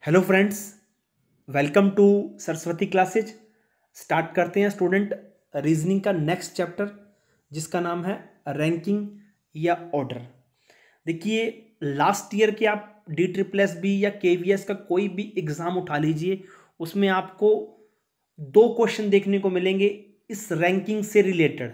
Hello friends, welcome to Saraswati classes. Start करते हैं student reasoning का नेक्स्ट चैप्टर जिसका नाम है रैंकिंग या ऑर्डर। देखिए, लास्ट ईयर के आप DSSS या KVS का कोई भी एग्ज़ाम उठा लीजिए, उसमें आपको दो क्वेश्चन देखने को मिलेंगे इस रैंकिंग से रिलेटेड।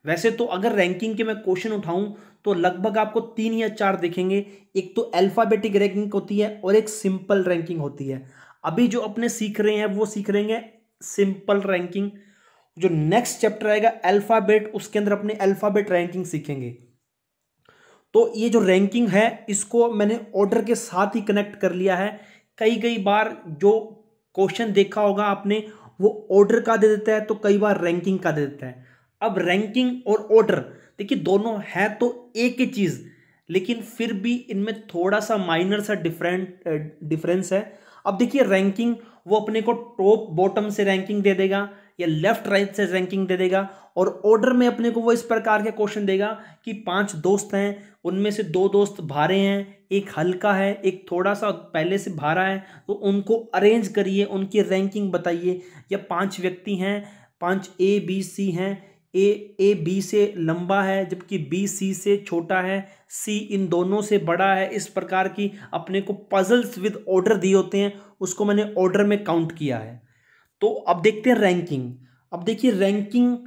वैसे तो अगर रैंकिंग के मैं क्वेश्चन उठाऊं तो लगभग आपको 3 या 4 दिखेंगे। एक तो अल्फाबेटिक रैंकिंग होती है और एक सिंपल रैंकिंग होती है। अभी जो अपने सीख रहे हैं वो सीख रहे हैं सिंपल रैंकिंग। जो नेक्स्ट चैप्टर आएगा अल्फाबेट, उसके अंदर अपने अल्फाबेट रैंकिंग सीखेंगे। तो ये जो रैंकिंग है इसको मैंने ऑर्डर के साथ ही कनेक्ट कर लिया है। कई कई बार जो क्वेश्चन देखा होगा आपने वो ऑर्डर का दे देता है तो कई बार रैंकिंग का दे देता है। अब रैंकिंग और ऑर्डर, देखिए दोनों है तो एक ही चीज, लेकिन फिर भी इनमें थोड़ा सा माइनर सा डिफरेंस है। अब देखिए, रैंकिंग वो अपने को टॉप बॉटम से रैंकिंग दे देगा या लेफ्ट राइट से रैंकिंग दे देगा, और ऑर्डर में अपने को वो इस प्रकार के क्वेश्चन देगा कि 5 दोस्त हैं, उनमें से 2 दोस्त भारे हैं, एक हल्का है, एक थोड़ा सा पहले से भारा है, तो उनको अरेंज करिए, उनकी रैंकिंग बताइए। या 5 व्यक्ति हैं, 5 A B C हैं, ए बी से लंबा है जबकि बी सी से छोटा है, सी इन दोनों से बड़ा है। इस प्रकार की अपने को पजल्स विद ऑर्डर दिए होते हैं, उसको मैंने ऑर्डर में काउंट किया है। तो अब देखते हैं रैंकिंग। अब देखिए, रैंकिंग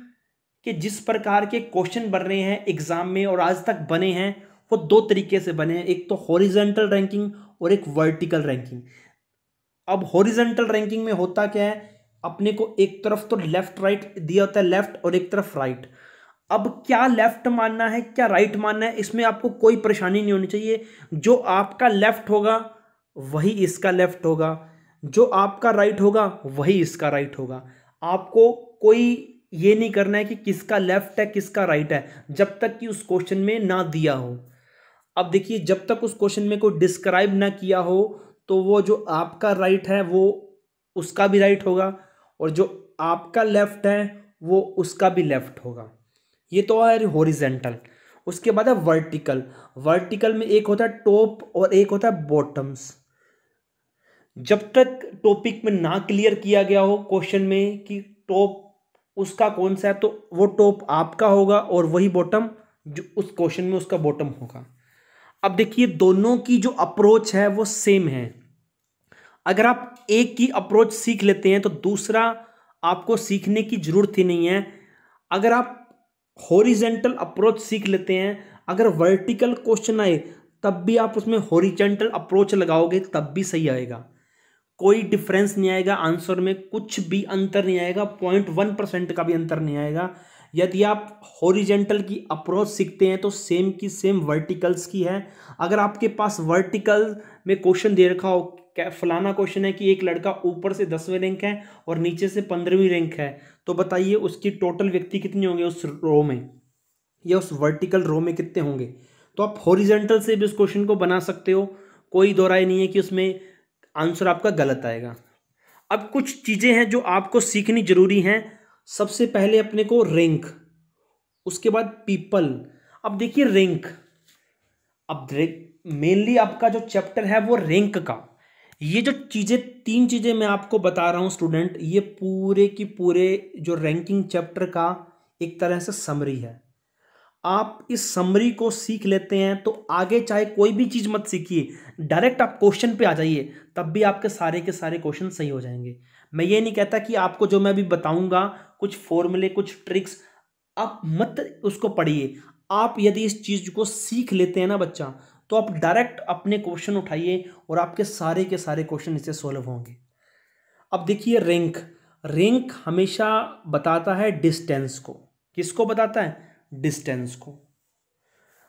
के जिस प्रकार के क्वेश्चन बन रहे हैं एग्जाम में और आज तक बने हैं वो 2 तरीके से बने हैं, एक तो हॉरिजॉन्टल रैंकिंग और एक वर्टिकल रैंकिंग। अब हॉरिजॉन्टल रैंकिंग में होता क्या है, अपने को एक तरफ तो लेफ्ट राइट दिया होता है, लेफ्ट, और एक तरफ राइट। अब क्या लेफ्ट मानना है क्या राइट मानना है, इसमें आपको कोई परेशानी नहीं होनी चाहिए। जो आपका लेफ्ट होगा वही इसका लेफ्ट होगा, जो आपका राइट होगा वही इसका राइट होगा। आपको कोई ये नहीं करना है कि किसका लेफ्ट है किसका राइट है, जब तक कि उस क्वेश्चन में ना दिया हो। अब देखिए, जब तक उस क्वेश्चन में कोई डिस्क्राइब ना किया हो तो वो जो आपका राइट है वो उसका भी राइट होगा, और जो आपका लेफ्ट है वो उसका भी लेफ्ट होगा। ये तो है हॉरिजेंटल। उसके बाद है वर्टिकल। वर्टिकल में एक होता है टॉप और एक होता है बॉटम्स। जब तक टॉपिक में ना क्लियर किया गया हो क्वेश्चन में कि टॉप उसका कौन सा है, तो वो टॉप आपका होगा और वही बॉटम जो उस क्वेश्चन में उसका बॉटम होगा। अब देखिए, दोनों की जो अप्रोच है वो सेम है। अगर आप एक की अप्रोच सीख लेते हैं तो दूसरा आपको सीखने की जरूरत ही नहीं है। अगर आप हॉरिजेंटल अप्रोच सीख लेते हैं, अगर वर्टिकल क्वेश्चन आए तब भी आप उसमें हॉरिजेंटल अप्रोच लगाओगे तब भी सही आएगा। कोई डिफरेंस नहीं आएगा आंसर में, कुछ भी अंतर नहीं आएगा, 0.1% का भी अंतर नहीं आएगा। यदि आप हॉरिजेंटल की अप्रोच सीखते हैं तो सेम की सेम वर्टिकल्स की है। अगर आपके पास वर्टिकल में क्वेश्चन दे रखा हो, क्या फलाना क्वेश्चन है कि एक लड़का ऊपर से 10वें रैंक है और नीचे से 15वीं रैंक है, तो बताइए उसकी टोटल व्यक्ति कितने होंगे उस रो में, या उस वर्टिकल रो में कितने होंगे। तो आप हॉरिजेंटल से भी उस क्वेश्चन को बना सकते हो, कोई दो राय नहीं है कि उसमें आंसर आपका गलत आएगा। अब कुछ चीजें हैं जो आपको सीखनी जरूरी हैं। सबसे पहले अपने को रैंक, उसके बाद पीपल। अब देखिए रैंक, अब मेनली आपका जो चैप्टर है वो रैंक का। ये जो चीजें 3 चीजें मैं आपको बता रहा हूं स्टूडेंट, ये पूरे की पूरे जो रैंकिंग चैप्टर का एक तरह से समरी है। आप इस समरी को सीख लेते हैं तो आगे चाहे कोई भी चीज मत सीखिए, डायरेक्ट आप क्वेश्चन पे आ जाइए, तब भी आपके सारे के सारे क्वेश्चन सही हो जाएंगे। मैं ये नहीं कहता कि आपको जो मैं अभी बताऊंगा कुछ फॉर्मूले कुछ ट्रिक्स आप मत उसको पढ़िए। आप यदि इस चीज को सीख लेते हैं ना बच्चा, तो आप डायरेक्ट अपने क्वेश्चन उठाइए और आपके सारे के सारे क्वेश्चन इससे सॉल्व होंगे। अब देखिए रैंक, रैंक हमेशा बताता है डिस्टेंस को। किसको बताता है? डिस्टेंस को।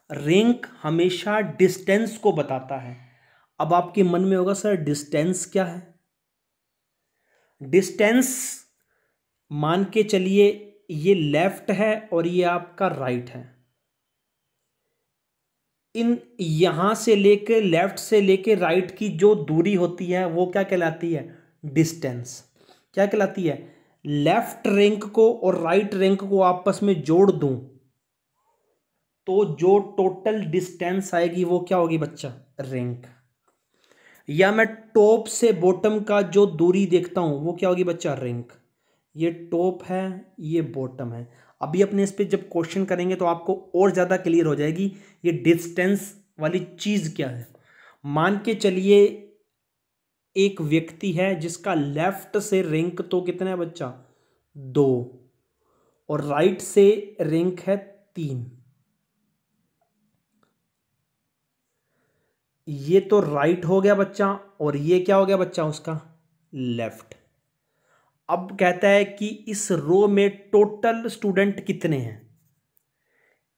रैंक हमेशा डिस्टेंस को बताता है। अब आपके मन में होगा सर डिस्टेंस क्या है? डिस्टेंस मान के चलिए ये लेफ्ट है और ये आपका राइट है। इन यहां से लेके लेफ्ट से लेके राइट की जो दूरी होती है वो क्या कहलाती है? डिस्टेंस। क्या कहलाती है? लेफ्ट रैंक को और राइट रैंक को आपस में जोड़ दूं तो जो टोटल डिस्टेंस आएगी वो क्या होगी बच्चा? रैंक। या मैं टॉप से बॉटम का जो दूरी देखता हूं वो क्या होगी बच्चा, रैंक। ये टॉप है, ये बॉटम है। अभी अपने इस पे जब क्वेश्चन करेंगे तो आपको और ज़्यादा क्लियर हो जाएगी ये डिस्टेंस वाली चीज़ क्या है। मान के चलिए एक व्यक्ति है जिसका लेफ्ट से रैंक तो कितना है बच्चा, 2, और राइट से रैंक है 3। ये तो राइट हो गया बच्चा, और ये क्या हो गया बच्चा, उसका लेफ्ट। अब कहता है कि इस रो में टोटल स्टूडेंट कितने हैं।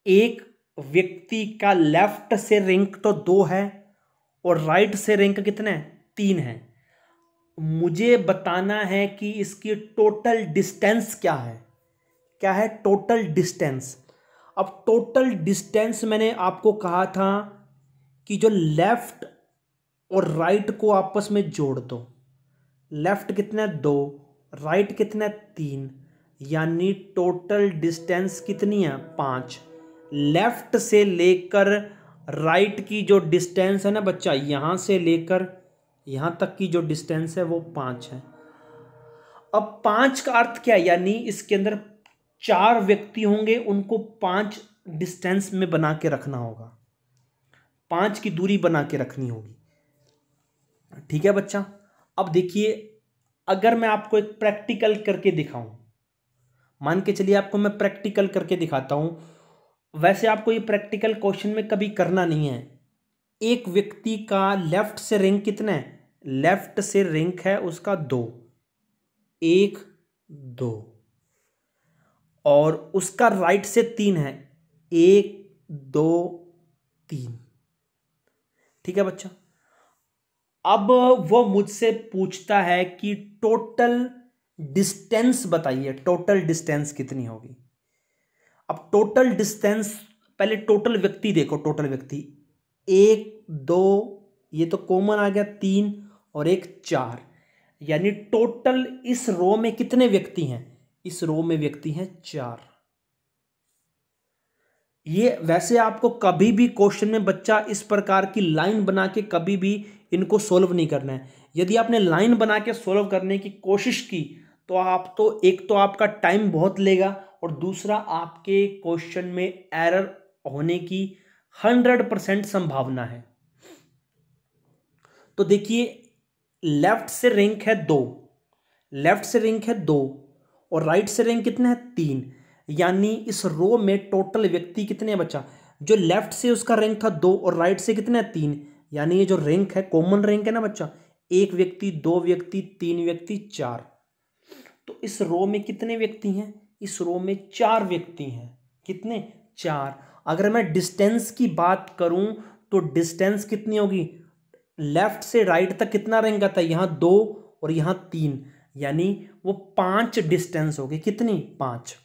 एक व्यक्ति का लेफ्ट से रैंक तो 2 है और राइट से रैंक कितने हैं, 3 है। मुझे बताना है कि इसकी टोटल डिस्टेंस क्या है। क्या है टोटल डिस्टेंस। अब टोटल डिस्टेंस मैंने आपको कहा था कि जो लेफ्ट और राइट को आपस में जोड़ दो। लेफ्ट कितना है, 2, राइट कितना है, 3, यानी टोटल डिस्टेंस कितनी है, 5। लेफ्ट से लेकर राइट की जो डिस्टेंस है ना बच्चा, यहां से लेकर यहां तक की जो डिस्टेंस है वो 5 है। अब 5 का अर्थ क्या है, यानी इसके अंदर 4 व्यक्ति होंगे, उनको 5 डिस्टेंस में बना के रखना होगा, 5 की दूरी बना के रखनी होगी। ठीक है बच्चा। अब देखिए, अगर मैं आपको एक प्रैक्टिकल करके दिखाऊं, मान के चलिए आपको मैं प्रैक्टिकल करके दिखाता हूं। वैसे आपको ये प्रैक्टिकल क्वेश्चन में कभी करना नहीं है। एक व्यक्ति का लेफ्ट से रैंक कितना है, लेफ्ट से रैंक है उसका 2, 1, 2, और उसका राइट से 3 है, 1, 2, 3। ठीक है बच्चा। अब वो मुझसे पूछता है कि टोटल डिस्टेंस बताइए, टोटल डिस्टेंस कितनी होगी। अब टोटल डिस्टेंस, पहले टोटल व्यक्ति देखो, टोटल व्यक्ति 1, 2, ये तो कॉमन आ गया, 3 और 1, 4, यानी टोटल इस रो में कितने व्यक्ति हैं, इस रो में व्यक्ति हैं 4। ये वैसे आपको कभी भी क्वेश्चन में बच्चा इस प्रकार की लाइन बना के कभी भी इनको सोल्व नहीं करना है। यदि आपने लाइन बना के सोल्व करने की कोशिश की तो आप तो एक तो आपका टाइम बहुत लेगा, और दूसरा आपके क्वेश्चन में एरर होने की 100% संभावना है। तो देखिए, लेफ्ट से रैंक है 2, लेफ्ट से रैंक है 2 और राइट से रैंक कितना है, 3, यानी इस रो में टोटल व्यक्ति कितने हैं बच्चा। जो लेफ्ट से उसका रैंक था 2 और राइट से कितना है, 3, यानी ये जो रैंक है कॉमन रैंक है ना बच्चा, 1 व्यक्ति, 2 व्यक्ति, 3 व्यक्ति, 4। तो इस रो में कितने व्यक्ति हैं, इस रो में 4 व्यक्ति हैं। कितने, 4। अगर मैं डिस्टेंस की बात करूं तो डिस्टेंस कितनी होगी, लेफ्ट से राइट तक कितना रैंक आता है, यहां 2 और यहां 3, यानी वो 5 डिस्टेंस हो गई। कितनी, 5।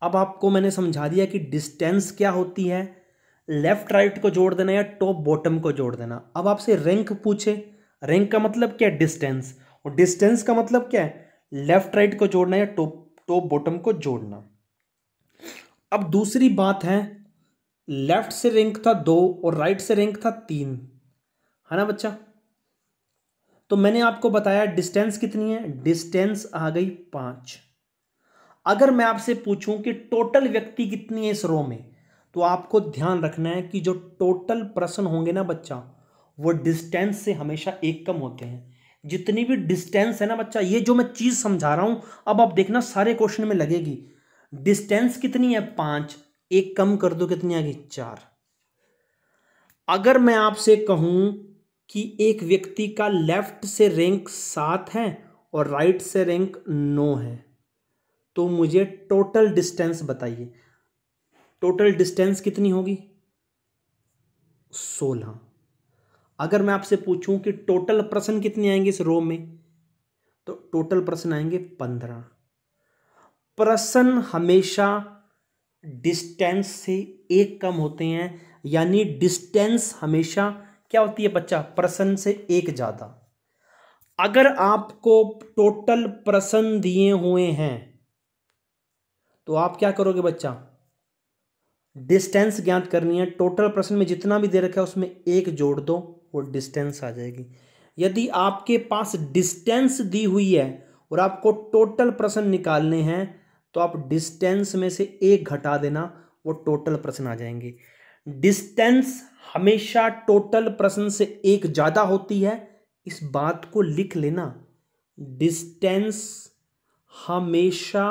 अब आपको मैंने समझा दिया कि डिस्टेंस क्या होती है, लेफ्ट राइट को जोड़ देना या टॉप बॉटम को जोड़ देना। अब आपसे रैंक पूछे, रैंक का मतलब क्या है, डिस्टेंस, और डिस्टेंस का मतलब क्या है, लेफ्ट राइट को जोड़ना या टॉप बॉटम को जोड़ना। अब दूसरी बात है, लेफ्ट से रैंक था 2 और राइट से रैंक था 3, है ना बच्चा। तो मैंने आपको बताया डिस्टेंस कितनी है, डिस्टेंस आ गई 5। अगर मैं आपसे पूछूं कि टोटल व्यक्ति कितनी है इस रो में, तो आपको ध्यान रखना है कि जो टोटल पर्सन होंगे ना बच्चा, वो डिस्टेंस से हमेशा 1 कम होते हैं। जितनी भी डिस्टेंस है ना बच्चा, ये जो मैं चीज समझा रहा हूं अब आप देखना सारे क्वेश्चन में लगेगी। डिस्टेंस कितनी है, 5, 1 कम कर दो कितनी आ गई, 4। अगर मैं आपसे कहूं कि एक व्यक्ति का लेफ्ट से रैंक 7 है और राइट से रैंक 9 है, तो मुझे टोटल डिस्टेंस बताइए। टोटल डिस्टेंस कितनी होगी, 16। अगर मैं आपसे पूछूं कि टोटल पर्सन कितने आएंगे इस रो में, तो टोटल पर्सन आएंगे 15। पर्सन हमेशा डिस्टेंस से 1 कम होते हैं, यानी डिस्टेंस हमेशा क्या होती है बच्चा, पर्सन से 1 ज्यादा। अगर आपको टोटल पर्सन दिए हुए हैं तो आप क्या करोगे बच्चा, डिस्टेंस ज्ञात करनी है, टोटल पर्सन में जितना भी दे रखा है उसमें 1 जोड़ दो, वो डिस्टेंस आ जाएगी। यदि आपके पास डिस्टेंस दी हुई है और आपको टोटल प्रश्न निकालने हैं तो आप डिस्टेंस में से एक घटा देना, वो टोटल प्रश्न आ जाएंगे। डिस्टेंस हमेशा टोटल प्रश्न से एक ज़्यादा होती है, इस बात को लिख लेना। डिस्टेंस हमेशा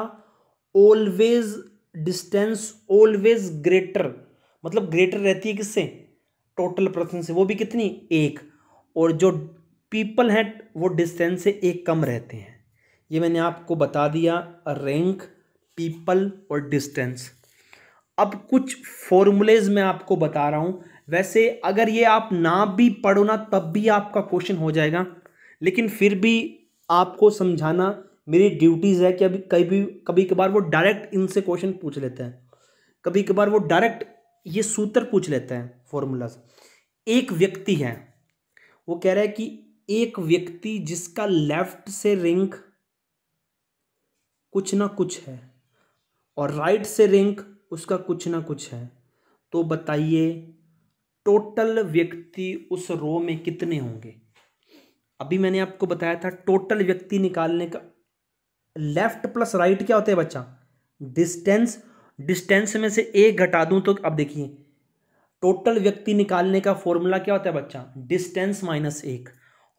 ऑलवेज, डिस्टेंस ऑलवेज ग्रेटर, मतलब ग्रेटर रहती है किससे? टोटल प्रश्न से, वो भी कितनी? एक। और जो पीपल हैं वो डिस्टेंस से एक कम रहते हैं। ये मैंने आपको बता दिया, रैंक, पीपल और डिस्टेंस। अब कुछ फॉर्मूलेज मैं आपको बता रहा हूं। वैसे अगर ये आप ना भी पढ़ो ना तब भी आपका क्वेश्चन हो जाएगा, लेकिन फिर भी आपको समझाना मेरी ड्यूटीज है कि अभी कभी कभार वो डायरेक्ट इनसे क्वेश्चन पूछ लेते हैं, कभी कभार वो डायरेक्ट ये सूत्र पूछ लेते हैं, फॉर्मूलाज। एक व्यक्ति है, वो कह रहा है कि एक व्यक्ति जिसका लेफ्ट से रैंक कुछ ना कुछ है और राइट से रैंक उसका कुछ ना कुछ है, तो बताइए टोटल व्यक्ति उस रो में कितने होंगे? अभी मैंने आपको बताया था टोटल व्यक्ति निकालने का लेफ्ट प्लस राइट क्या होता है बच्चा? डिस्टेंस। डिस्टेंस में से एक घटा दूं तो अब देखिए टोटल व्यक्ति निकालने का फॉर्मूला क्या होता है बच्चा? डिस्टेंस माइनस एक।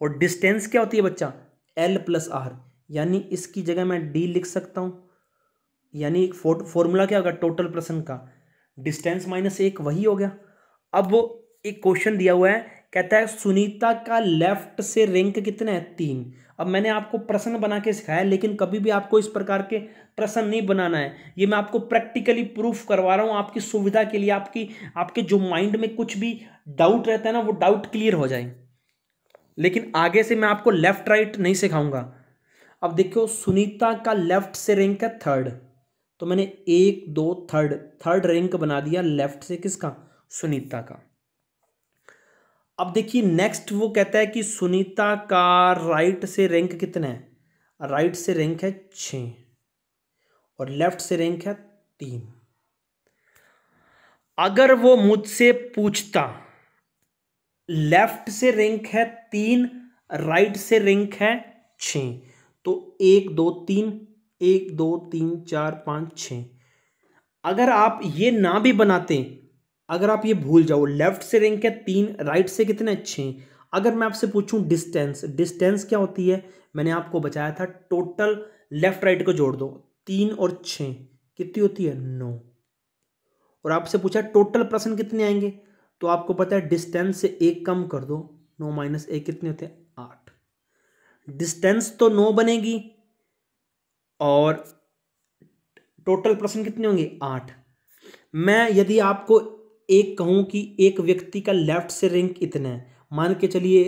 और डिस्टेंस क्या होती है बच्चा? L plus R. यानी इसकी जगह मैं डी लिख सकता हूं। यानी फॉर्मूला क्या होगा टोटल प्रश्न का? डिस्टेंस माइनस एक, वही हो गया। अब वो एक क्वेश्चन दिया हुआ है, कहता है सुनीता का लेफ्ट से रैंक कितना है? 3। अब मैंने आपको प्रश्न बना के सिखाया, लेकिन कभी भी आपको इस प्रकार के प्रश्न नहीं बनाना है। ये मैं आपको प्रैक्टिकली प्रूफ करवा रहा हूँ आपकी सुविधा के लिए, आपके जो माइंड में कुछ भी डाउट रहता है ना, वो डाउट क्लियर हो जाए। लेकिन आगे से मैं आपको लेफ्ट राइट नहीं सिखाऊंगा। अब देखो सुनीता का लेफ्ट से रैंक है 3rd, तो मैंने 1 2 थर्ड रैंक बना दिया लेफ्ट से, किसका? सुनीता का। अब देखिए नेक्स्ट वो कहता है कि सुनीता का राइट से रैंक कितना है? राइट से रैंक है 6 और लेफ्ट से रैंक है 3। अगर वो मुझसे पूछता लेफ्ट से रैंक है 3, राइट से रैंक है 6, तो 1 2 3, 1 2 3 4 5 6। अगर आप ये ना भी बनाते, अगर आप ये भूल जाओ लेफ्ट से रैंक है 3, राइट से कितना है 6, अगर मैं आपसे पूछूं डिस्टेंस, डिस्टेंस क्या होती है? मैंने आपको बताया था टोटल लेफ्ट राइट को जोड़ दो, 3 और 6 कितनी होती है? 9। और आपसे पूछा टोटल प्रश्न कितने आएंगे, तो आपको पता है डिस्टेंस से एक कम कर दो, 9 माइनस 1 कितने होते हैं? 8। डिस्टेंस तो 9 बनेगी और टोटल प्रश्न कितने होंगे? 8। मैं यदि आपको एक कहूं कि एक व्यक्ति का लेफ्ट से रैंक इतना है, मान के चलिए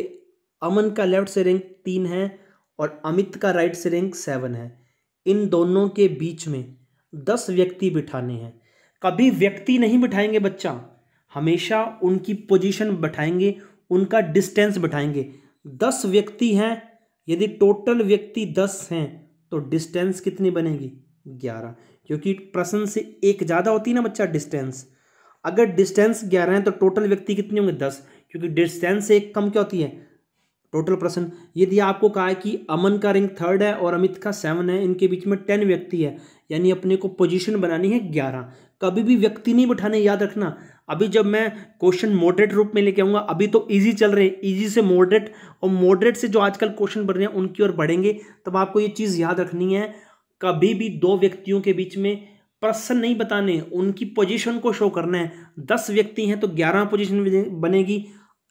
अमन का लेफ्ट से रैंक 3 है और अमित का राइट से रैंक 7 है, इन दोनों के बीच में 10 व्यक्ति बिठाने हैं। कभी व्यक्ति नहीं बिठाएंगे बच्चा, हमेशा उनकी पोजीशन बिठाएंगे, उनका डिस्टेंस बिठाएंगे। 10 व्यक्ति हैं, यदि टोटल व्यक्ति 10 हैं तो डिस्टेंस कितनी बनेगी? 11, क्योंकि प्रश्न से एक ज़्यादा होती है ना बच्चा डिस्टेंस। अगर डिस्टेंस 11 है तो टोटल व्यक्ति कितने होंगे? 10, क्योंकि डिस्टेंस से एक कम क्या होती है? टोटल प्रश्न। यदि आपको कहा है कि अमन का रैंक 3rd है और अमित का 7 है, इनके बीच में 10 व्यक्ति है, यानी अपने को पोजीशन बनानी है 11। कभी भी व्यक्ति नहीं बिठाने, याद रखना। अभी जब मैं क्वेश्चन मॉडरेट रूप में लेके आऊँगा, अभी तो ईजी चल रहे हैं, ईजी से मॉडरेट और मॉडरेट से जो आजकल क्वेश्चन बन रहे हैं उनकी ओर बढ़ेंगे, तब आपको ये चीज़ याद रखनी है। कभी भी 2 व्यक्तियों के बीच में प्रश्न नहीं बताने, उनकी पोजीशन को शो करना है। 10 व्यक्ति हैं तो 11 पोजीशन बनेगी,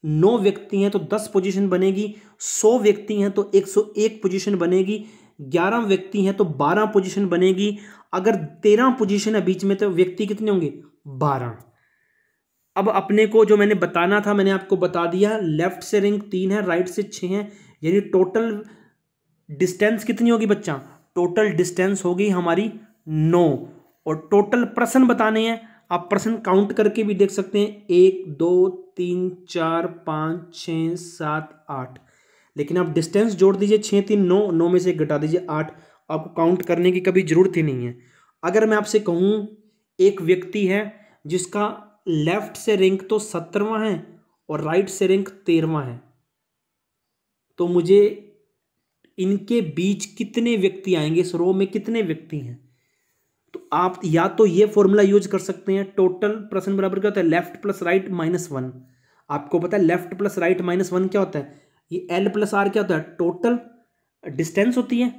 9 व्यक्ति हैं तो 10 पोजीशन बनेगी, 100 व्यक्ति हैं तो 101 पोजीशन बनेगी, 11 व्यक्ति हैं तो 12 पोजीशन बनेगी। अगर 13 पोजीशन है बीच में तो व्यक्ति कितने होंगे? 12। अब अपने को जो मैंने बताना था मैंने आपको बता दिया। लेफ्ट से रैंक 3 है, राइट से 6 है, यानी टोटल डिस्टेंस कितनी होगी बच्चा? टोटल डिस्टेंस होगी हमारी 9। और टोटल प्रश्न बताने हैं, आप प्रश्न काउंट करके भी देख सकते हैं, 1 2 3 4 5 6 7 8। लेकिन आप डिस्टेंस जोड़ दीजिए, 6 3 9, 9 में से एक घटा दीजिए 8। आपको काउंट करने की कभी जरूरत ही नहीं है। अगर मैं आपसे कहूँ एक व्यक्ति है जिसका लेफ्ट से रैंक तो 17वां है और राइट से रैंक 13वां है, तो मुझे इनके बीच कितने व्यक्ति आएंगे, इस रो में कितने व्यक्ति हैं। तो आप या तो ये फॉर्मूला यूज कर सकते हैं, टोटल प्रश्न बराबर क्या होता है, लेफ्ट प्लस राइट माइनस 1। आपको पता है लेफ्ट प्लस राइट माइनस 1 क्या होता है, ये एल प्लस आर क्या होता है, टोटल डिस्टेंस होती है।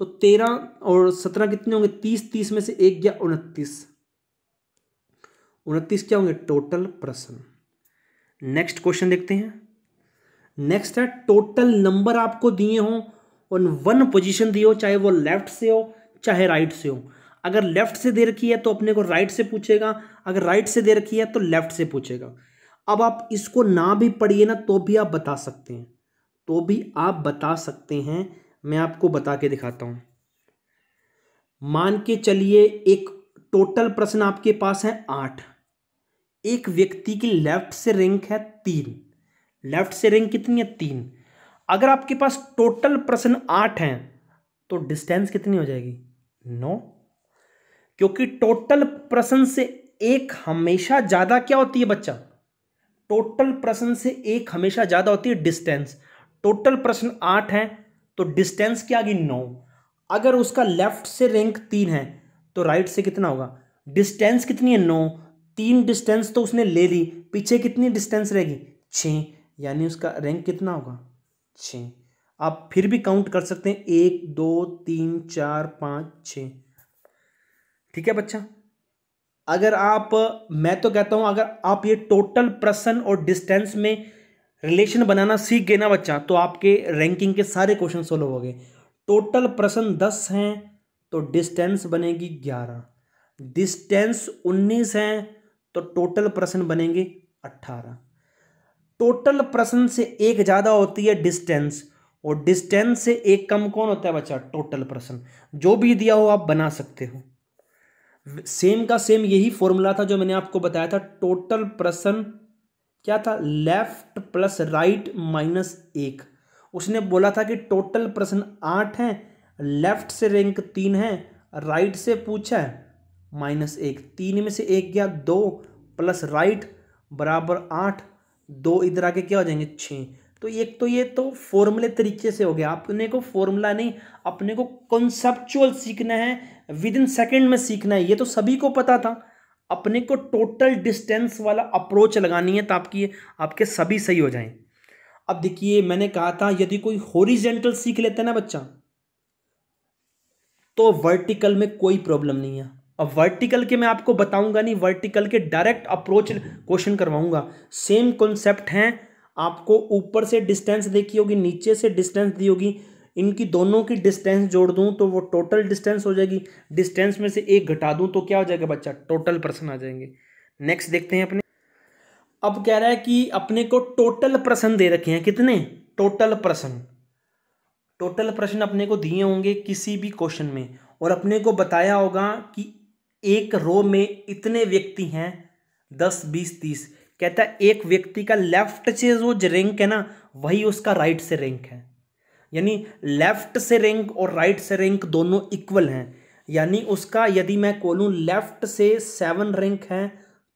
तो 13 और 17 कितने होंगे, 30, 30 में से 1 गया 29, 29 क्या होंगे टोटल प्रश्न। नेक्स्ट क्वेश्चन देखते हैं। नेक्स्ट है टोटल नंबर आपको दिए हों और 1 पोजीशन दी हो, चाहे वो लेफ्ट से हो चाहे राइट से हो। अगर लेफ्ट से दे रखी है तो अपने को राइट से पूछेगा, अगर राइट से दे रखी है तो लेफ्ट से पूछेगा। अब आप इसको ना भी पढ़िए ना तो भी आप बता सकते हैं, तो भी आप बता सकते हैं। मैं आपको बता के दिखाता हूं। मान के चलिए एक टोटल प्रश्न आपके पास है 8, एक व्यक्ति की लेफ्ट से रैंक है 3, लेफ्ट से रैंक कितनी है 3। अगर आपके पास टोटल प्रश्न 8 हैं तो डिस्टेंस कितनी हो जाएगी 9, क्योंकि टोटल प्रश्न से एक हमेशा ज्यादा क्या होती है बच्चा, टोटल प्रश्न से एक हमेशा ज्यादा होती है डिस्टेंस। टोटल प्रश्न 8 है तो डिस्टेंस क्या आ गई 9। अगर उसका लेफ्ट से रैंक 3 है तो राइट से कितना होगा, डिस्टेंस कितनी है 9, 3 डिस्टेंस तो उसने ले ली, पीछे कितनी डिस्टेंस रहेगी 6, यानी उसका रैंक कितना होगा 6। आप फिर भी काउंट कर सकते हैं 1 2 3 4 5 6। ठीक है बच्चा। अगर आप, मैं तो कहता हूं अगर आप ये टोटल प्रश्न और डिस्टेंस में रिलेशन बनाना सीख गए ना बच्चा, तो आपके रैंकिंग के सारे क्वेश्चन सोल्व हो गए। टोटल प्रश्न 10 हैं तो डिस्टेंस बनेगी 11, डिस्टेंस 19 है तो टोटल प्रश्न बनेंगे 18। टोटल प्रश्न से एक ज्यादा होती है डिस्टेंस, और डिस्टेंस से एक कम कौन होता है बच्चा, टोटल प्रश्न। जो भी दिया हो आप बना सकते हो। सेम का सेम यही फॉर्मूला था जो मैंने आपको बताया था। टोटल प्रश्न क्या था, लेफ्ट प्लस राइट माइनस 1। उसने बोला था कि टोटल प्रश्न 8 हैं, लेफ्ट से रैंक 3 है, राइट से पूछा है -1। 3 में से 1 गया 2 प्लस राइट बराबर 8, 2 इधर आके क्या हो जाएंगे 6। तो एक तो ये तो फॉर्मूले तरीके से हो गया। अपने को फॉर्मूला नहीं, अपने को कॉन्सेप्चुअल सीखना है, विद इन सेकेंड में सीखना है। ये तो सभी को पता था। अपने को टोटल डिस्टेंस वाला अप्रोच लगानी है ताकि आपके सभी सही हो जाएं। अब देखिए मैंने कहा था यदि कोई हॉरिजॉन्टल सीख लेता है ना बच्चा, तो वर्टिकल में कोई प्रॉब्लम नहीं है। अब वर्टिकल के मैं आपको बताऊंगा नहीं, वर्टिकल के डायरेक्ट अप्रोच क्वेश्चन करवाऊंगा। सेम कॉन्सेप्ट हैं। आपको ऊपर से डिस्टेंस देखी होगी, नीचे से डिस्टेंस दी होगी, इनकी दोनों की डिस्टेंस जोड़ दूं तो वो टोटल डिस्टेंस हो जाएगी। डिस्टेंस में से एक घटा दूं तो क्या हो जाएगा बच्चा, टोटल प्रश्न आ जाएंगे। नेक्स्ट देखते हैं अपने। अब कह रहा है कि अपने को टोटल प्रश्न दे रखे हैं, कितने टोटल प्रश्न। टोटल प्रश्न अपने को दिए होंगे किसी भी क्वेश्चन में, और अपने को बताया होगा कि एक रो में इतने व्यक्ति हैं 10 20 30। कहता है एक व्यक्ति का लेफ्ट से जो रैंक है ना वही उसका राइट से रैंक है, यानी लेफ्ट से रैंक और राइट से रैंक दोनों इक्वल हैं। यानी उसका यदि मैं बोलूं लेफ्ट से 7 रैंक है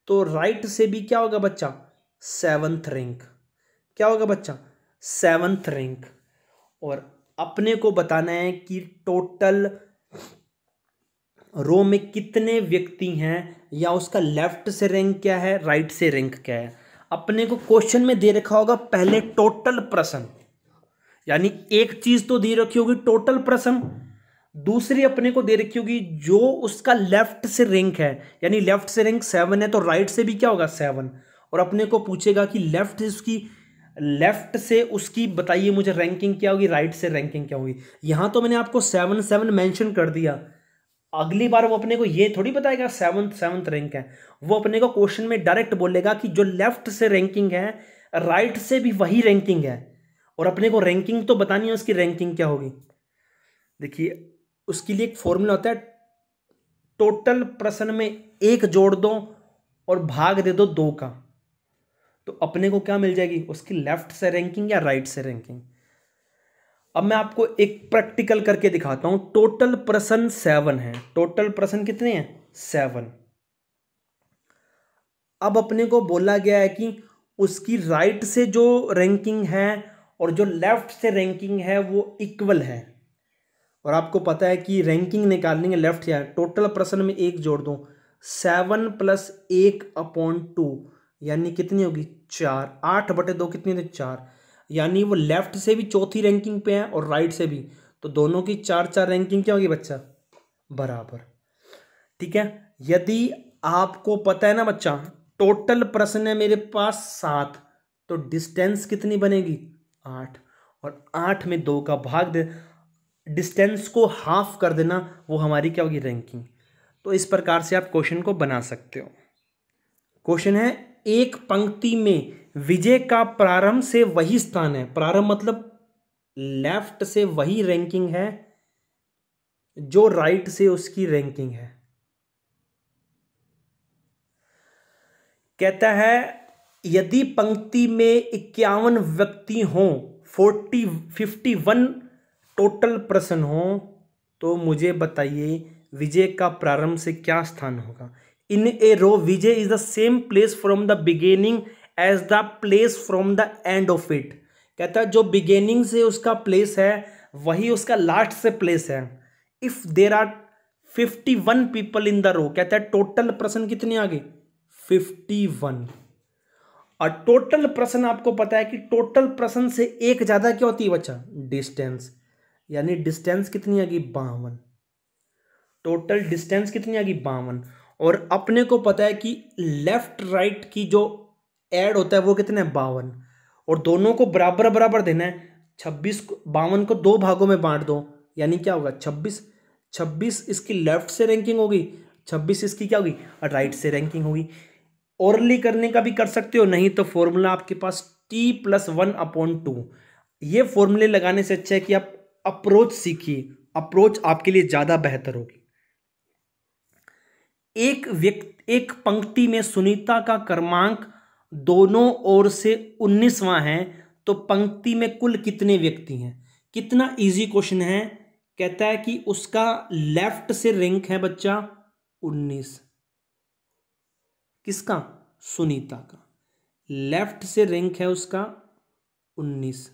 तो राइट से भी क्या होगा बच्चा 7th रैंक। क्या होगा बच्चा 7th रैंक। और अपने को बताना है कि टोटल रो में कितने व्यक्ति हैं, या उसका लेफ्ट से रैंक क्या है राइट से रैंक क्या है। अपने को क्वेश्चन में दे रखा होगा पहले टोटल प्रश्न, यानी एक चीज तो दे रखी होगी टोटल प्रश्न, दूसरी अपने को दे रखी होगी जो उसका लेफ्ट से रैंक है, यानी लेफ्ट से रैंक 7 है तो राइट से भी क्या होगा 7। और अपने को पूछेगा कि लेफ्ट से उसकी बताइए मुझे रैंकिंग क्या होगी, राइट से रैंकिंग क्या होगी। यहां तो मैंने आपको 7 7 मेंशन कर दिया। अगली बार वो अपने को ये थोड़ी बताएगा 7th रैंक है, वो अपने को क्वेश्चन में डायरेक्ट बोलेगा कि जो लेफ्ट से रैंकिंग है राइट से भी वही रैंकिंग है, और अपने को रैंकिंग तो बतानी है उसकी रैंकिंग क्या होगी। देखिए उसके लिए एक फॉर्मूला होता है, टोटल प्रश्न में 1 जोड़ दो और भाग दे दो 2 का, तो अपने को क्या मिल जाएगी उसकी लेफ्ट से रैंकिंग या राइट से रैंकिंग। अब मैं आपको एक प्रैक्टिकल करके दिखाता हूं। टोटल प्रश्न 7 है, टोटल प्रश्न कितने हैं 7। अब अपने को बोला गया है कि उसकी राइट से जो रैंकिंग है और जो लेफ्ट से रैंकिंग है वो इक्वल है। और आपको पता है कि रैंकिंग निकालनी है लेफ्ट या टोटल प्रश्न में एक जोड़ दो, 7 + 1/2 यानी कितनी होगी 4, 8/2 कितनी थी 4, यानी वो लेफ्ट से भी चौथी रैंकिंग पे है और राइट से भी, तो दोनों की 4-4 रैंकिंग क्या होगी बच्चा, बराबर। ठीक है, यदि आपको पता है ना बच्चा टोटल प्रश्न है मेरे पास 7, तो डिस्टेंस कितनी बनेगी 8, और 8 में 2 का भाग दे, डिस्टेंस को हाफ कर देना, वो हमारी क्या होगी रैंकिंग। तो इस प्रकार से आप क्वेश्चन को बना सकते हो। क्वेश्चन है, एक पंक्ति में विजय का प्रारंभ से वही स्थान है, प्रारंभ मतलब लेफ्ट से वही रैंकिंग है जो राइट से उसकी रैंकिंग है। कहता है यदि पंक्ति में 51 व्यक्ति हों, 51 टोटल प्रश्न हो, तो मुझे बताइए विजय का प्रारंभ से क्या स्थान होगा। In a row Vijay is the same place from the beginning as the place from the end of it. कहता है जो बिगेनिंग से उसका प्लेस है वही उसका लास्ट से प्लेस है। If there are 51 people in the row, कहता है टोटल प्रश्न कितने आ गए 51। और टोटल प्रश्न आपको पता है कि टोटल प्रश्न से एक ज्यादा क्या होती है बच्चा, डिस्टेंस, यानी डिस्टेंस कितनी आ गई 52। टोटल डिस्टेंस कितनी आ गई 52। और अपने को पता है कि लेफ्ट राइट की जो ऐड होता है वो कितने 52, और दोनों को बराबर बराबर देना है। 52 को 2 भागों में बांट दो, यानी क्या होगा 26 इसकी लेफ्ट से रैंकिंग होगी, 26 इसकी क्या होगी राइट से रैंकिंग होगी। ओरली करने का भी कर सकते हो, नहीं तो फॉर्मूला आपके पास T+1/2। ये फॉर्मूले लगाने से अच्छा है कि आप अप्रोच सीखिए, अप्रोच आपके लिए ज्यादा बेहतर होगी। एक पंक्ति में सुनीता का क्रमांक दोनों ओर से 19वां है, तो पंक्ति में कुल कितने व्यक्ति हैं। कितना इजी क्वेश्चन है। कहता है कि उसका लेफ्ट से रैंक है बच्चा 19, किसका सुनीता का, लेफ्ट से रैंक है उसका 19,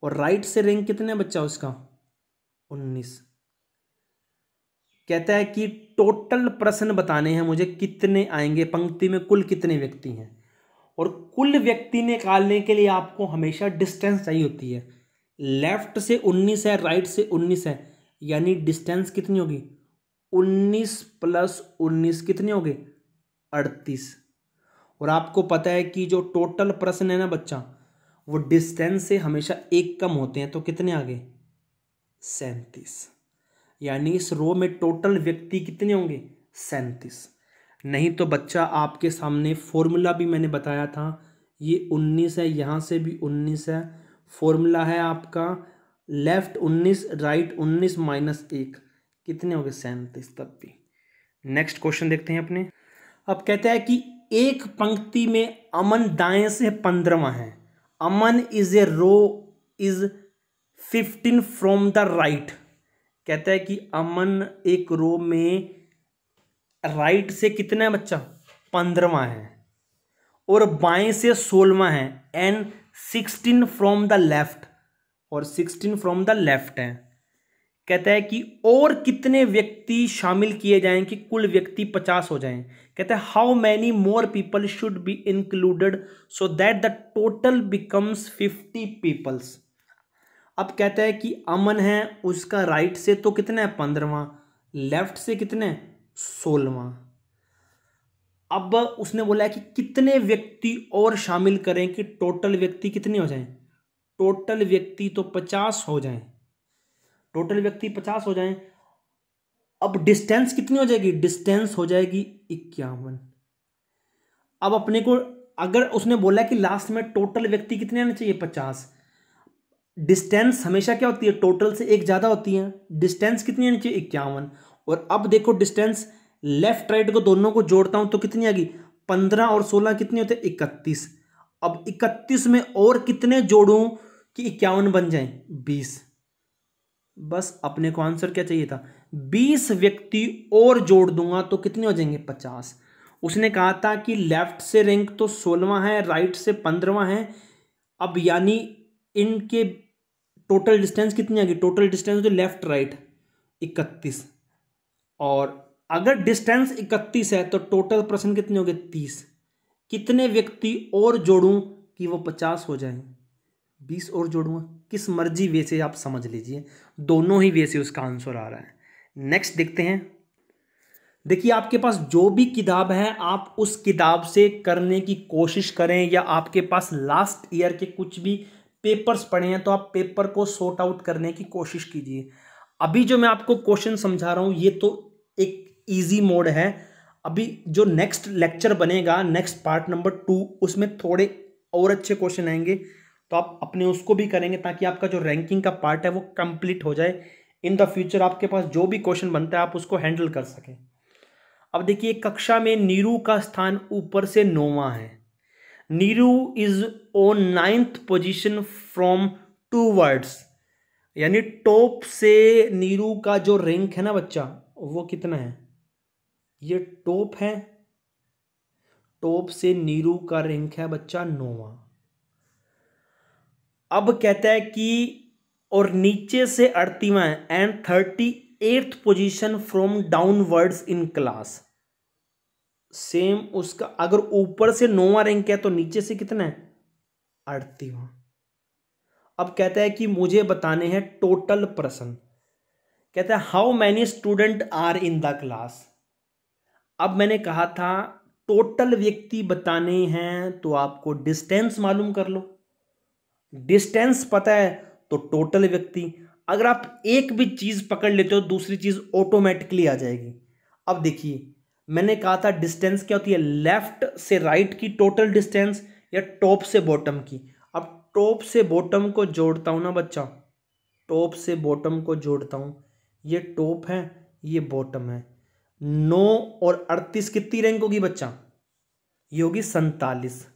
और राइट से रैंक कितने बच्चा उसका 19। कहता है कि टोटल प्रश्न बताने हैं मुझे कितने आएंगे, पंक्ति में कुल कितने व्यक्ति हैं। और कुल व्यक्ति निकालने के लिए आपको हमेशा डिस्टेंस चाहिए होती है। लेफ्ट से 19 है, राइट से 19 है, यानी डिस्टेंस कितनी होगी 19 + 19 कितने होंगे 38। और आपको पता है कि जो टोटल प्रश्न है ना बच्चा वो डिस्टेंस से हमेशा एक कम होते हैं, तो कितने आ गए 37। यानी इस रो में टोटल व्यक्ति कितने होंगे 37। नहीं तो बच्चा आपके सामने फॉर्मूला भी मैंने बताया था, ये 19 है, यहाँ से भी 19 है। फॉर्मूला है आपका लेफ्ट 19 राइट 19 -1 कितने हो गए 37 तब भी। नेक्स्ट क्वेश्चन देखते हैं अपने। अब कहता है कि एक पंक्ति में अमन दाएं से 15वां है। Aman is a row is 15 from the right. कहता है कि अमन एक रो में राइट से कितना है बच्चा 15वां है, और बाएं से 16वां है, एंड 16 फ्रॉम द लेफ्ट, और 16 फ्रॉम द लेफ्ट है। कहता है कि और कितने व्यक्ति शामिल किए जाएं कि कुल व्यक्ति 50 हो जाएं। कहता है how many more people should be included so that the total becomes 50 peoples. अब कहता है कि अमन है उसका राइट से तो कितना है 15वां, लेफ्ट से कितने 16वां। अब उसने बोला है कि कितने व्यक्ति और शामिल करें कि टोटल व्यक्ति कितने हो जाएं। टोटल व्यक्ति तो 50 हो जाएं, टोटल व्यक्ति 50 हो जाएं। अब डिस्टेंस कितनी हो जाएगी, डिस्टेंस हो जाएगी 51। अब अपने को अगर उसने बोला कि लास्ट में टोटल व्यक्ति कितने आने चाहिए 50, डिस्टेंस हमेशा क्या होती है टोटल से एक ज्यादा होती है, डिस्टेंस कितनी आनी चाहिए 51। और अब देखो डिस्टेंस लेफ्ट राइट को दोनों को जोड़ता हूं तो कितनी आ गई 15 और 16 कितनी होते 31। अब 31 में और कितने जोड़ूं कि 51 बन जाए 20। बस अपने को आंसर क्या चाहिए था 20 व्यक्ति और जोड़ दूंगा तो कितने हो जाएंगे 50। उसने कहा था कि लेफ्ट से रैंक तो 16वां है, राइट से 15वां है। अब यानी इनके टोटल डिस्टेंस कितनी आ गई? टोटल डिस्टेंस जो लेफ्ट राइट 31, और अगर डिस्टेंस 31 है तो टोटल पर्सन कितने हो गए? 30। कितने व्यक्ति और जोड़ूं कि वो 50 हो जाए? 20 और जोड़ूंगा। किस मर्जी वे से आप समझ लीजिए, दोनों ही वे से उसका आंसर आ रहा है। नेक्स्ट देखते हैं। देखिए आपके पास जो भी किताब है आप उस किताब से करने की कोशिश करें, या आपके पास लास्ट ईयर के कुछ भी पेपर्स पड़े हैं तो आप पेपर को सॉर्ट आउट करने की कोशिश कीजिए। अभी जो मैं आपको क्वेश्चन समझा रहा हूं ये तो एक इजी मोड है। अभी जो नेक्स्ट लेक्चर बनेगा, नेक्स्ट पार्ट नंबर 2, उसमें थोड़े और अच्छे क्वेश्चन आएंगे, तो आप अपने उसको भी करेंगे ताकि आपका जो रैंकिंग का पार्ट है वो कंप्लीट हो जाए। इन द फ्यूचर आपके पास जो भी क्वेश्चन बनता है आप उसको हैंडल कर सकें। अब देखिए कक्षा में नीरू का स्थान ऊपर से 9वां है। Neeru is on 9th position from 2 words, यानी टॉप से नीरू का जो रैंक है ना बच्चा, वो कितना है? ये टॉप है, टॉप से नीरू का रैंक है बच्चा 9वां। अब कहता है कि और नीचे से 38वां है, and 38th position from downwards in class. Same उसका अगर ऊपर से 9वां रैंक है तो नीचे से कितना है? 38वां। अब कहता है कि मुझे बताने हैं टोटल पर्सन। कहता है how many student are in the class. अब मैंने कहा था टोटल व्यक्ति बताने हैं तो आपको डिस्टेंस मालूम कर लो। डिस्टेंस पता है तो टोटल व्यक्ति, अगर आप एक भी चीज पकड़ लेते हो दूसरी चीज ऑटोमेटिकली आ जाएगी। अब देखिए मैंने कहा था डिस्टेंस क्या होती है? लेफ्ट से राइट की टोटल डिस्टेंस या टॉप से बॉटम की। अब टॉप से बॉटम को जोड़ता हूं ना बच्चा, टॉप से बॉटम को जोड़ता हूं, ये टॉप है ये बॉटम है। 9 और 38 कितनी रैंक होगी बच्चा? ये होगी 47।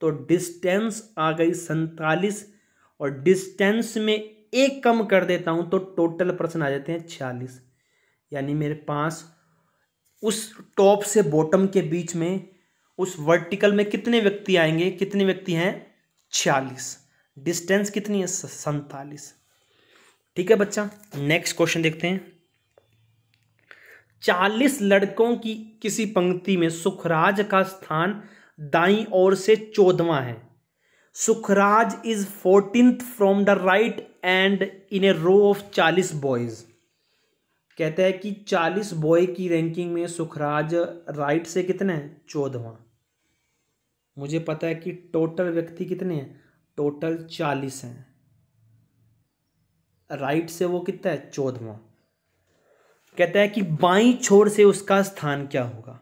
तो डिस्टेंस आ गई 47, और डिस्टेंस में एक कम कर देता हूं तो टोटल पर्सन आ जाते हैं 46। यानी मेरे पास उस टॉप से बॉटम के बीच में उस वर्टिकल में कितने व्यक्ति आएंगे? कितने व्यक्ति हैं? 46। डिस्टेंस कितनी है? 47। ठीक है बच्चा, नेक्स्ट क्वेश्चन देखते हैं। 40 लड़कों की किसी पंक्ति में सुखराज का स्थान दाईं ओर से 14वां है। Sukhraj is 14th from the right end in a row of 40 boys. कहता है कि 40 बॉय की रैंकिंग में सुखराज राइट से कितना है? 14वां। मुझे पता है कि टोटल व्यक्ति कितने हैं? टोटल 40 हैं, राइट से वो कितना है? 14वां। कहता है कि बाईं छोर से उसका स्थान क्या होगा?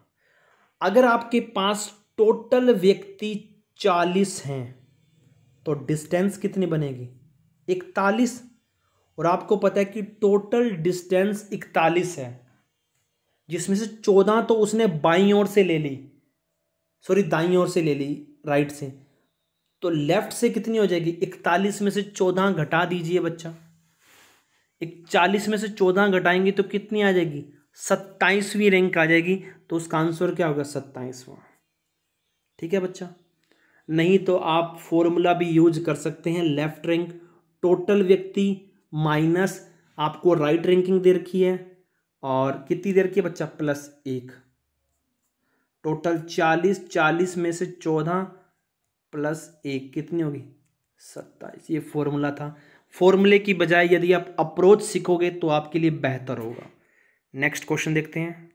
अगर आपके पास टोटल व्यक्ति 40 हैं तो डिस्टेंस कितनी बनेगी? 41। और आपको पता है कि टोटल डिस्टेंस 41 है, जिसमें से 14 तो उसने बाईं ओर से ले ली, सॉरी दाईं ओर से ले ली, राइट से। तो लेफ्ट से कितनी हो जाएगी? 41 में से 14 घटा दीजिए बच्चा। 40 में से 14 घटाएंगे तो कितनी आ जाएगी? 27वीं रैंक आ जाएगी। तो उसका आंसर क्या होगा? 27वां। ठीक है बच्चा, नहीं तो आप फॉर्मूला भी यूज कर सकते हैं। लेफ्ट रैंक टोटल व्यक्ति माइनस आपको राइट रैंकिंग दे रखी है, और कितनी दे रखी है बच्चा? +1। टोटल 40, 40 में से 14 +1 कितनी होगी? 27। ये फॉर्मूला था। फॉर्मूले की बजाय यदि आप अप्रोच सीखोगे तो आपके लिए बेहतर होगा। नेक्स्ट क्वेश्चन देखते हैं।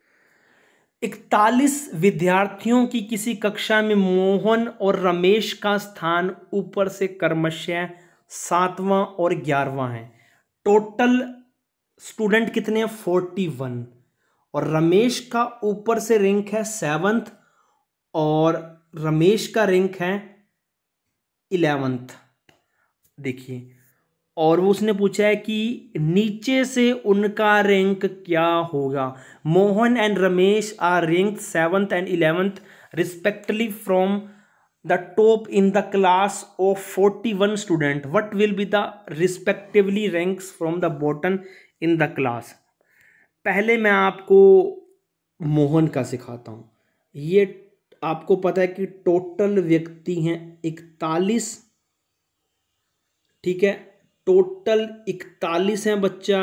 41 विद्यार्थियों की किसी कक्षा में मोहन और रमेश का स्थान ऊपर से क्रमशः 7वां और 11वां है। टोटल स्टूडेंट कितने हैं? 41। और रमेश का ऊपर से रैंक है 7th, और रमेश का रैंक है 11th। देखिए, और वो उसने पूछा है कि नीचे से उनका रैंक क्या होगा? Mohan and Ramesh are rank 7th and 11th respectively from the top in the class of 41 student. What will be the respectively ranks from the bottom in the class? पहले मैं आपको मोहन का सिखाता हूँ। ये आपको पता है कि टोटल व्यक्ति हैं 41, ठीक है, टोटल 41 हैं बच्चा,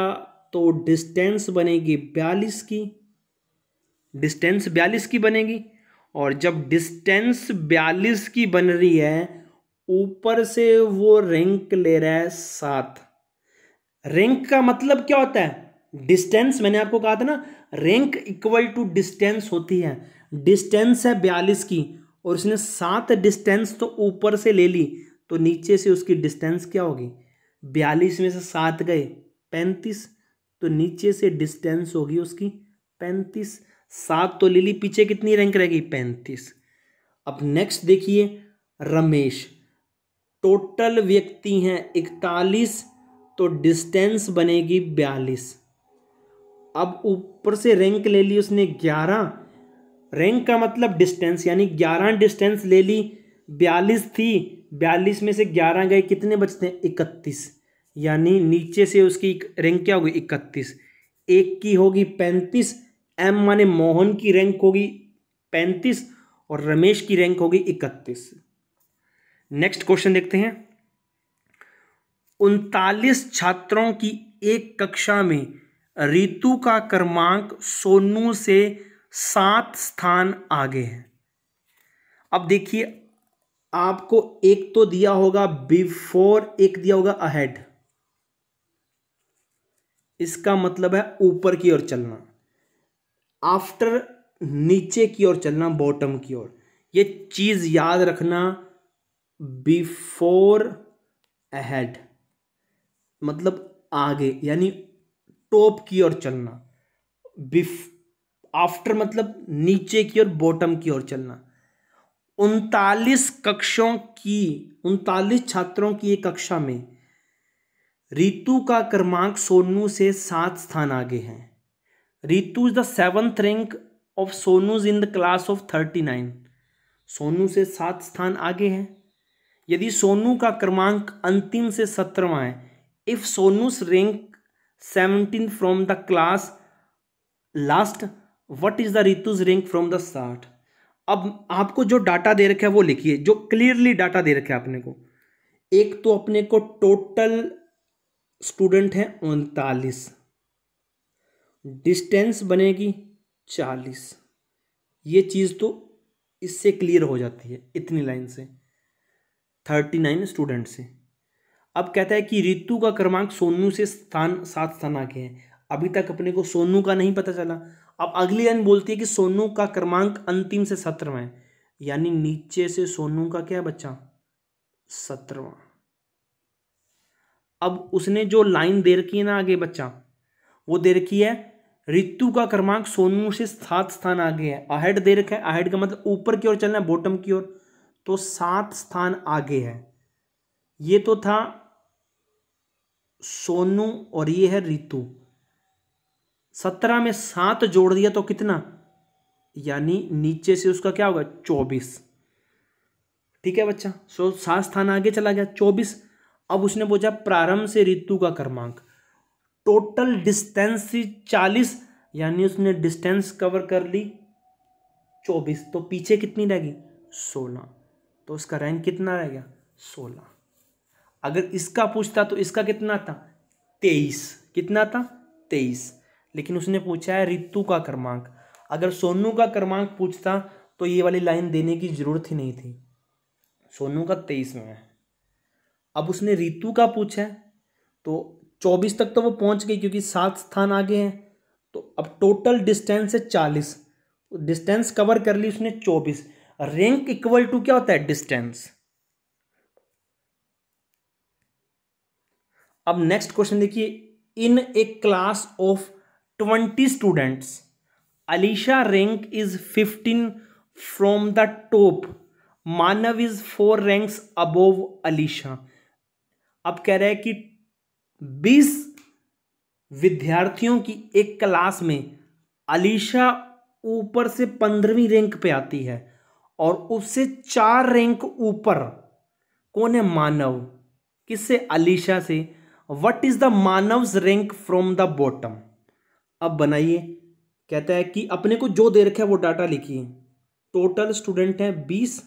तो डिस्टेंस बनेगी 42 की, डिस्टेंस 42 की बनेगी। और जब डिस्टेंस 42 की बन रही है, ऊपर से वो रैंक ले रहा है 7। रैंक का मतलब क्या होता है? डिस्टेंस, मैंने आपको कहा था ना, रैंक इक्वल टू डिस्टेंस होती है। डिस्टेंस है 42 की और उसने 7 डिस्टेंस तो ऊपर से ले ली, तो नीचे से उसकी डिस्टेंस क्या होगी? 42 में से 7 गए 35, तो नीचे से डिस्टेंस होगी उसकी 35। 7 तो ले ली, पीछे कितनी रैंक रहेगी? 35। अब नेक्स्ट देखिए, रमेश, टोटल व्यक्ति हैं 41, तो डिस्टेंस बनेगी 42। अब ऊपर से रैंक ले ली उसने 11, रैंक का मतलब डिस्टेंस, यानी 11 डिस्टेंस ले ली, 42 थी, 42 में से 11 गए, कितने बचते हैं? 31, यानी नीचे से उसकी रैंक क्या होगी? 31। एक की होगी 35, एम माने मोहन की रैंक होगी 35 और रमेश की रैंक होगी 31। नेक्स्ट क्वेश्चन देखते हैं। 39 छात्रों की एक कक्षा में रितु का क्रमांक सोनू से 7 स्थान आगे है। अब देखिए, आपको एक तो दिया होगा बिफोर, एक दिया होगा अहेड, इसका मतलब है ऊपर की ओर चलना, आफ्टर नीचे की ओर चलना, बॉटम की ओर। ये चीज याद रखना, बिफोर अहेड मतलब आगे, यानी टॉप की ओर चलना, आफ्टर मतलब नीचे की ओर, बॉटम की ओर चलना। 39 छात्रों की एक कक्षा में रितु का क्रमांक सोनू से 7 स्थान आगे है। Ritu is the 7th rank of सोनूज in the class of 39। Sonu से 7 स्थान आगे है। यदि सोनू का क्रमांक अंतिम से 17वां है, if Sonu's rank 17 from the class last, what is the Ritu's rank from the start. अब आपको जो डाटा दे रखा है वो लिखिए, जो क्लियरली डाटा दे रखा है अपने को। एक तो अपने को टोटल स्टूडेंट है 39, डिस्टेंस बनेगी 40। ये चीज तो इससे क्लियर हो जाती है, इतनी लाइन से, 39 स्टूडेंट से। अब कहता है कि रितु का क्रमांक सोनू से 7 स्थान आगे है। अभी तक अपने को सोनू का नहीं पता चला। अब अगली लाइन बोलती है कि सोनू का क्रमांक अंतिम से 17वां है, यानी नीचे से सोनू का क्या बच्चा? 17वां। अब उसने जो लाइन दे रखी है ना आगे बच्चा, वो दे रखी है रितु का क्रमांक सोनू से 7 स्थान आगे है। अहेड दे रखा है, अहेड का मतलब ऊपर की ओर चलना है, बॉटम की ओर, तो 7 स्थान आगे है। ये तो था सोनू और ये है रितु। 17 में 7 जोड़ दिया तो कितना, यानी नीचे से उसका क्या होगा? 24। ठीक है बच्चा, 7 स्थान आगे चला गया, 24। अब उसने पूछा प्रारंभ से रितु का क्रमांक, टोटल डिस्टेंस 40, यानी उसने डिस्टेंस कवर कर ली 24, तो पीछे कितनी रहेगी? 16, तो उसका रैंक कितना रह गया? 16। अगर इसका पूछता तो इसका कितना था? 23। कितना था? 23। लेकिन उसने पूछा है रितु का क्रमांक। अगर सोनू का क्रमांक पूछता तो ये वाली लाइन देने की जरूरत ही नहीं थी। सोनू का 23 में है। अब उसने रितु का पूछा है तो 24 तक तो वो पहुंच गई क्योंकि 7 स्थान आगे हैं। तो अब टोटल डिस्टेंस है 40, डिस्टेंस कवर कर ली उसने 24। रैंक इक्वल टू क्या होता है? डिस्टेंस। अब नेक्स्ट क्वेश्चन देखिए, in a class of 20 students Alisha rank is 15 from the top, Manav is 4 ranks above Alisha. अब कह रहा है कि 20 विद्यार्थियों की एक क्लास में अलीशा ऊपर से 15वीं रैंक पे आती है और उससे 4 रैंक ऊपर कौन है? मानव। किससे? अलीशा से। What is the Manav's rank from the bottom. अब बनाइए, कहता है कि अपने को जो दे रखा है वो डाटा लिखिए। टोटल स्टूडेंट हैं 20,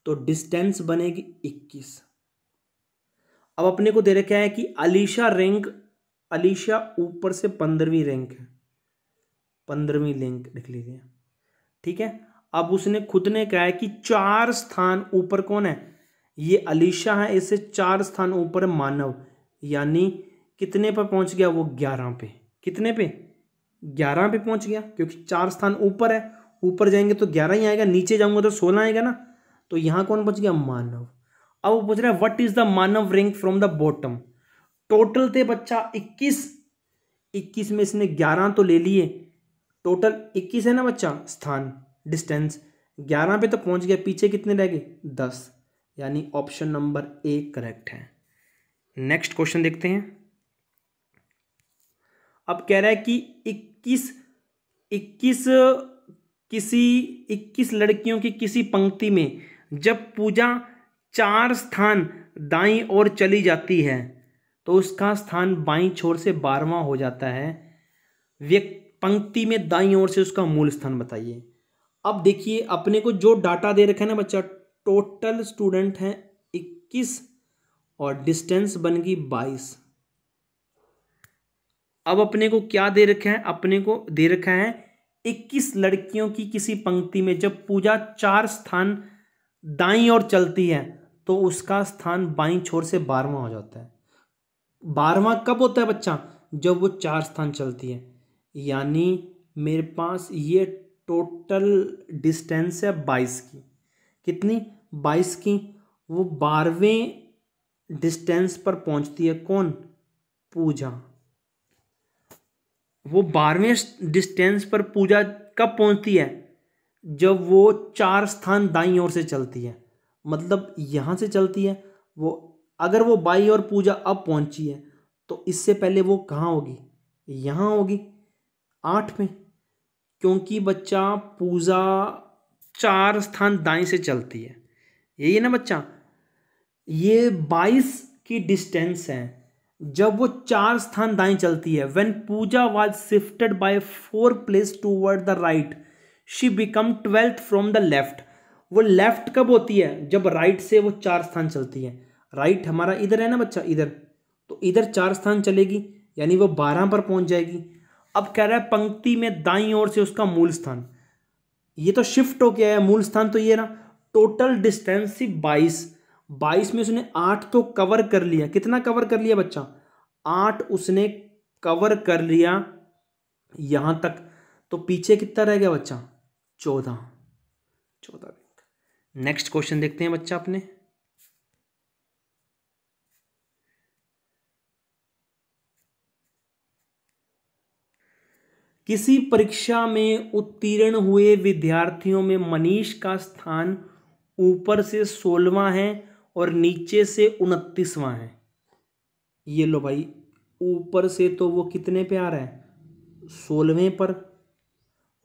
तो डिस्टेंस बनेगी 21। अब अपने को दे रखा है कि अलीशा ऊपर से 15वीं रैंक है, 15वीं रैंक लिख लीजिए, ठीक है। अब उसने खुद ने कहा है कि 4 स्थान ऊपर कौन है, ये अलीशा है, इससे 4 स्थान ऊपर मानव, यानी कितने पर पहुंच गया वो, 11 पे। कितने पे, 11 पे पहुंच गया, क्योंकि 4 स्थान ऊपर है, ऊपर जाएंगे तो 11 ही आएगा, नीचे जाऊंगा तो 16 आएगा ना, तो यहां कौन पहुंच गया, मानव। अब वो पूछ रहा है what is the Manav rank from the bottom. Total थे बच्चा 21 में इसने 11 तो ले लिए, टोटल 21 है ना बच्चा स्थान, डिस्टेंस 11 पे तो पहुंच गया, पीछे कितने रह गए, 10, यानी ऑप्शन नंबर ए करेक्ट है। नेक्स्ट क्वेश्चन देखते हैं। अब कह रहा है कि 21 लड़कियों की किसी पंक्ति में जब पूजा 4 स्थान दाईं ओर चली जाती है तो उसका स्थान बाईं छोर से 12वां हो जाता है। पंक्ति में दाईं ओर से उसका मूल स्थान बताइए। अब देखिए अपने को जो डाटा दे रखा है ना बच्चा, टोटल स्टूडेंट हैं 21 और डिस्टेंस बन गई 22। अब अपने को क्या दे रखा है, अपने को दे रखा है 21 लड़कियों की किसी पंक्ति में जब पूजा 4 स्थान दाईं ओर चलती है तो उसका स्थान बाईं छोर से 12वां हो जाता है। 12वां कब होता है बच्चा, जब वो 4 स्थान चलती है, यानी मेरे पास ये टोटल डिस्टेंस है 22 की। कितनी, 22 की। वो 12वें डिस्टेंस पर पहुंचती है कौन, पूजा। वो 12वें डिस्टेंस पर पूजा कब पहुंचती है, जब वो 4 स्थान दाईं ओर से चलती है, मतलब यहां से चलती है वो। अगर वो बाईं ओर पूजा अब पहुंची है तो इससे पहले वो कहाँ होगी, यहां होगी 8 में, क्योंकि बच्चा पूजा 4 स्थान दाईं से चलती है, यही है ना बच्चा। ये 22 की डिस्टेंस है जब वो 4 स्थान दाईं चलती है। When Pooja was shifted by 4 place toward the right she become 12th from the left. वो लेफ्ट कब होती है, जब राइट से वो 4 स्थान चलती है। राइट हमारा इधर है ना बच्चा, इधर, तो इधर 4 स्थान चलेगी, यानी वो 12 पर पहुंच जाएगी। अब कह रहा है पंक्ति में दाईं ओर से उसका मूल स्थान, ये तो शिफ्ट हो गया है, मूल स्थान तो ये ना। टोटल डिस्टेंस थी 22 में उसने 8 तो कवर कर लिया। कितना कवर कर लिया बच्चा, 8 उसने कवर कर लिया यहां तक, तो पीछे कितना रह गया बच्चा, 14। नेक्स्ट क्वेश्चन देखते हैं बच्चा अपने। किसी परीक्षा में उत्तीर्ण हुए विद्यार्थियों में मनीष का स्थान ऊपर से 16वां है और नीचे से 29वां है। ये लो भाई, ऊपर से तो वो कितने पे आ रहा है, 16वें पर,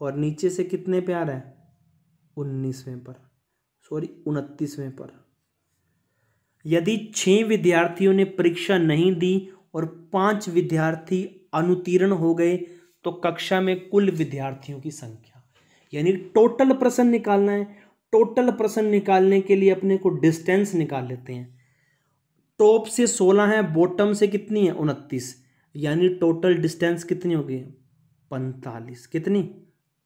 और नीचे से कितने पे आ रहा है, 29वें पर। यदि 6 विद्यार्थियों ने परीक्षा नहीं दी और 5 विद्यार्थी अनुत्तीर्ण हो गए तो कक्षा में कुल विद्यार्थियों की संख्या, यानी टोटल प्रश्न निकालना है। टोटल प्रश्न निकालने के लिए अपने को डिस्टेंस निकाल लेते हैं। टॉप से 16 है, बॉटम से कितनी है, 29, यानी टोटल डिस्टेंस कितनी होगी, 45। कितनी,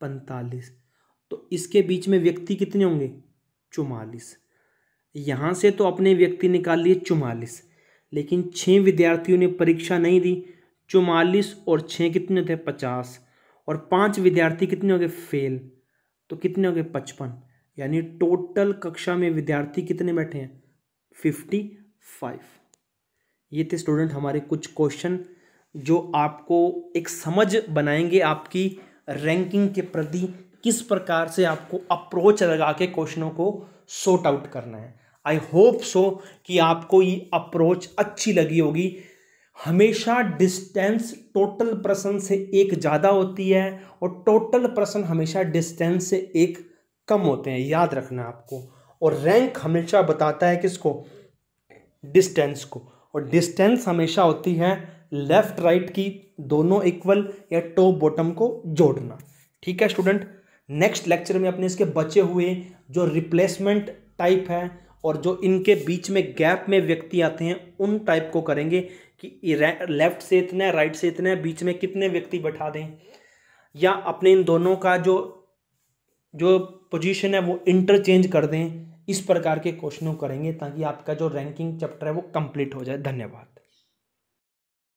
45। तो इसके बीच में व्यक्ति कितने होंगे, 44। यहां से तो अपने व्यक्ति निकाल लिए 44, लेकिन 6 विद्यार्थियों ने परीक्षा नहीं दी, 44 और 6 कितने थे, 50, और 5 विद्यार्थी कितने हो गए, फेल, तो कितने हो गए, 55। यानी टोटल कक्षा में विद्यार्थी कितने बैठे हैं, 55। ये थे स्टूडेंट हमारे कुछ क्वेश्चन जो आपको एक समझ बनाएंगे आपकी रैंकिंग के प्रति, किस प्रकार से आपको अप्रोच लगा के क्वेश्चनों को सॉर्ट आउट करना है। आई होप सो कि आपको ये अप्रोच अच्छी लगी होगी। हमेशा डिस्टेंस टोटल प्रश्न से एक ज़्यादा होती है और टोटल प्रश्न हमेशा डिस्टेंस से एक कम होते हैं, याद रखना आपको। और रैंक हमेशा बताता है किसको, डिस्टेंस को, और डिस्टेंस हमेशा होती है लेफ्ट राइट की दोनों इक्वल या टॉप बॉटम को जोड़ना। ठीक है स्टूडेंट, नेक्स्ट लेक्चर में अपने इसके बचे हुए जो रिप्लेसमेंट टाइप है और जो इनके बीच में गैप में व्यक्ति आते हैं उन टाइप को करेंगे कि लेफ्ट से इतना है, राइट से इतना है, बीच में कितने व्यक्ति बैठा दें, या अपने इन दोनों का जो पोजीशन है वो इंटरचेंज कर दें। इस प्रकार के क्वेश्चनों करेंगे ताकि आपका जो रैंकिंग चैप्टर है वो कंप्लीट हो जाए। धन्यवाद।